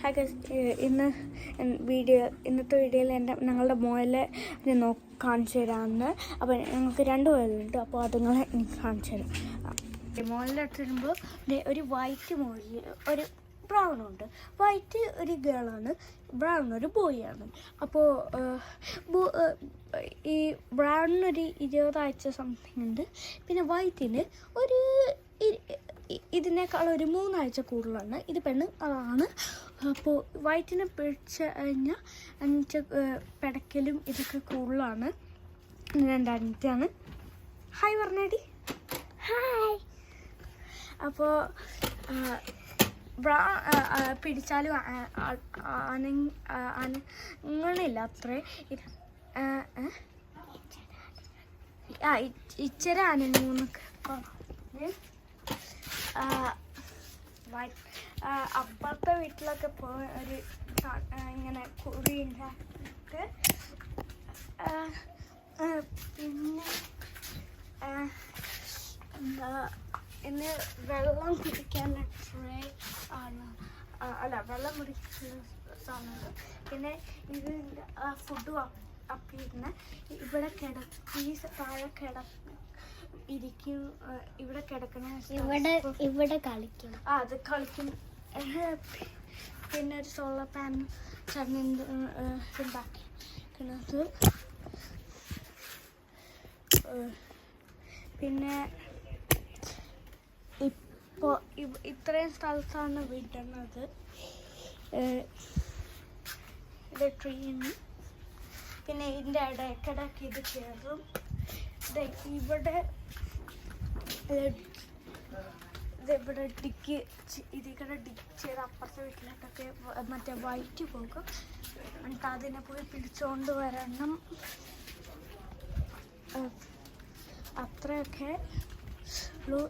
Hi guys, ഇന്നത്തെ വീഡിയോയിൽ ഞങ്ങളുടെ മുയലെ കാണിച്ചു തരാമെന്ന്. അപ്പോൾ ഞങ്ങൾക്ക് 2 മുയലുണ്ട്. അപ്പോൾ അതുങ്ങളെ എനിക്ക് കാണിച്ചു തരാം. മുയലിലോട്ട് വരുമ്പോൾ ഒരു വൈറ്റ് മുയൽ, ഒരു ബ്രൗണുണ്ട്. വൈറ്റ് ഒരു ഗേളാണ്, ബ്രൗൺ ഒരു ബോയാണ്. അപ്പോൾ ഈ ബ്രൗണിനൊരു 20 ആഴ്ച സംതിങ് ഉണ്ട്. പിന്നെ വൈറ്റിന് ഒരു ഇതിനേക്കാൾ ഒരു 3 ആഴ്ച കൂടുതലാണ്. ഇത് പെണ്ണ് അതാണ്. അപ്പോൾ വൈറ്റിനെ പിടിച്ച് കഴിഞ്ഞാൽ 5 പിടയ്ക്കലും ഇതൊക്കെ കൂടുതലാണ്. 2 ഹായ് പറഞ്ഞേടി, ഹായ്. അപ്പോൾ പിടിച്ചാലും അനങ്ങളില്ല അത്രേ. ഇച്ചിര അനങ്ങുന്നൊക്കെ അപ്പുറത്തെ വീട്ടിലൊക്കെ പോയി ഒരു ഇങ്ങനെ കുറി ഉണ്ടാക്കിയിട്ട് പിന്നെ ഇന്ന് വെള്ളം കുടിക്കാൻ ട്രേ ആണ്, അല്ല വെള്ളം കുടിക്കുന്ന സാധനം. പിന്നെ ഇത് ഫുഡും അപ്പിരുന്ന് ഇവിടെ ഈ താഴെ ഇരിക്കും. ഇവിടെ കിടക്കണ ഇവിടെ കളിക്കും. അത് കളിക്കും. പിന്നെ ഒരു സോളർ പാൻ ഉണ്ടാക്കിയത്. പിന്നെ ഇപ്പോൾ ഇത്രയും സ്ഥലത്താണ് വിടുന്നത്. ഇത് ട്രീന്. പിന്നെ ഇതിൻ്റെ ഇടയ്ക്കിടയ്ക്ക് ഇത് കയറും. ഇവിടെ ഡിക്ക് ഇതിക്കടെ ഡിക്ക് ചെയ്ത് അപ്പുറത്തെ വീട്ടിലോട്ടൊക്കെ മറ്റേ വൈറ്റ് പോകും. എന്നിട്ട് അതിനെ പോയി പിടിച്ചുകൊണ്ട് വരണം. അത്രയൊക്കെ ഉള്ളൂ.